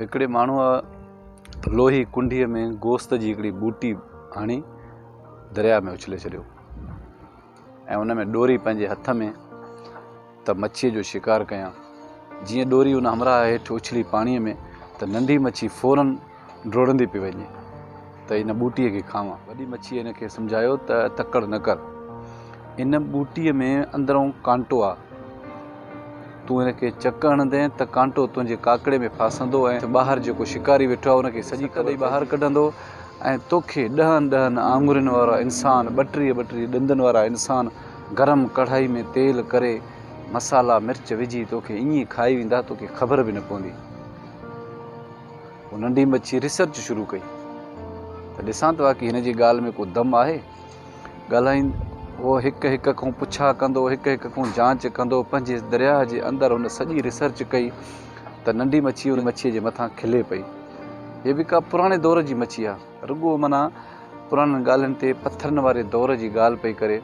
हिकिड़े माण्हूअ लोही कुंडीअ में गोश्त जी हिकिड़ी बूटी हणी दरिया में उछले छॾियो ऐं उन में डोरी पंहिंजे हथ में त मच्छीअ जो शिकार कयां। जीअं डोरी उन हमरा हेठि उछली पाणीअ में त नंढी मच्छी फौरन डोड़ंदी पई वञे त इन बूटीअ खे खावां। वॾी मच्छीअ हिनखे सम्झायो त तकड़ न कर, इन बूटीअ में अंदरों कांटो आहे, तूं हिनखे चक हणंदे त कांटो तुंहिंजे काकड़े में फासंदो ऐं ॿाहिरि जेको शिकारी वेठो आहे उनखे सॼी कॾहिं ॿाहिरि कढंदो ऐं तोखे ॾहनि आङुरियुनि वारा इंसान, 32 ॾंदनि वारा इंसान गरम कढ़ाई में तेल करे मसाला मिर्च विझी तोखे ईअं खाई वेंदा, तोखे ख़बर बि न पवंदी। उहो नंढी मच्छी रिसर्च शुरू कई त ॾिसां त की हिन जी ॻाल्हि में को दम आहे। वो हिक हिक खां पुछा कंदो, हिक हिक खां जांच कंदो, पंहिंजे दरिया जे अंदरि हुन सॼी रिसर्च कई त नंढी मच्छी उन मच्छीअ जे मथां खिले पई। हे बि का पुराणे दौर जी मच्छी आहे, रुॻो माना पुराणनि ॻाल्हियुनि ते पथरनि वारे दौर जी ॻाल्हि पई करे।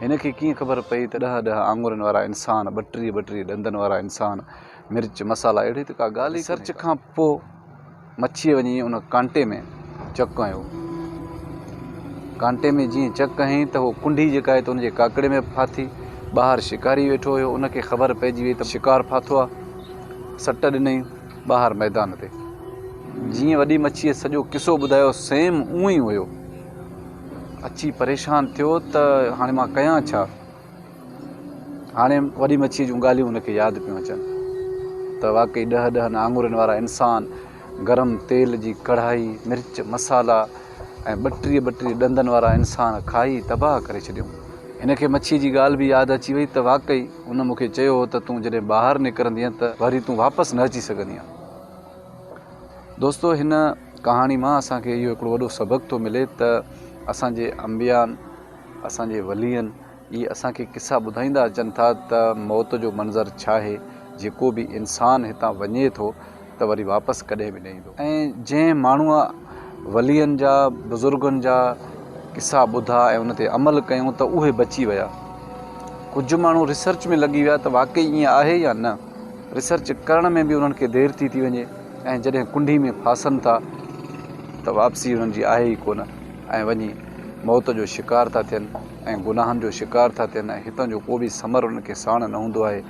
हिनखे कीअं ख़बर पई त 10 आङुरियुनि वारा इंसान, 32 ॾंदनि वारा इंसान, मिर्च मसाला अहिड़ी त का ॻाल्हि। रिसर्च खां पोइ मच्छीअ वञी उन कांटे में चक हयो। कांटे में जीअं चक हईं त उहो कुंडी जेका आहे त उनजे काकड़े में फाथी। ॿाहिरि शिकारी वेठो हुयो, उनखे ख़बर पइजी वई त शिकार फाथो आहे। सट ॾिनई ॿाहिरि मैदान ते। जीअं वॾी मच्छीअ सॼो किसो ॿुधायो सेम उअं ई हुयो। अची परेशान थियो त हाणे मां कयां छा। हाणे वॾी मच्छीअ जूं ॻाल्हियूं उनखे यादि पियूं अचनि त वाक़ई 10 आङुरियुनि वारा इंसान, गरम तेल जी कढ़ाई, मिर्च मसाला ऐं 32 ॾंदनि वारा इंसान खाई तबाह करे छॾियूं। हिनखे मच्छीअ जी ॻाल्हि बि यादि अची वई त वाक़ई उन मूंखे चयो हो त तूं जॾहिं ॿाहिरि निकिरंदीअ त वरी तूं वापसि न अची सघंदीअ। दोस्तो, हिन कहाणी मां असांखे इहो हिकिड़ो वॾो सबक़ु थो मिले त असांजे अंबियानि, असांजे वलीअनि इहे असांखे किसा ॿुधाईंदा अचनि था त मौत जो मंज़र छा आहे। जेको बि इंसानु हितां वञे थो त वरी वापसि कॾहिं बि न ईंदो। ऐं जंहिं माण्हूअ वलीअनि जा, बुज़ुर्गनि जा किसा ॿुधा ऐं उन ते अमल कयूं त उहे बची विया। कुझु माण्हू रिसर्च में लॻी विया त वाक़ई ईअं आहे या न। रिसर्च करण में बि उन्हनि खे देरि थी वञे ऐं जॾहिं कुंडी में फासनि था त वापसी उन्हनि जी आहे ई कोन ऐं वञी मौत जो शिकार था थियनि ऐं गुनाहनि जो शिकार था थियनि ऐं हितां जो को बि समर उनखे साण न हूंदो आहे।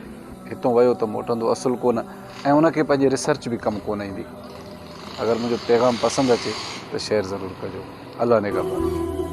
हितां वियो त मोटंदो असुलु कोन ऐं उनखे पंहिंजी रिसर्च बि कमु कोन ईंदी। अगरि मुंहिंजो पैगाम पसंदि अचे त शेयर ज़रूरु कजो। अल्लाह निगहबान।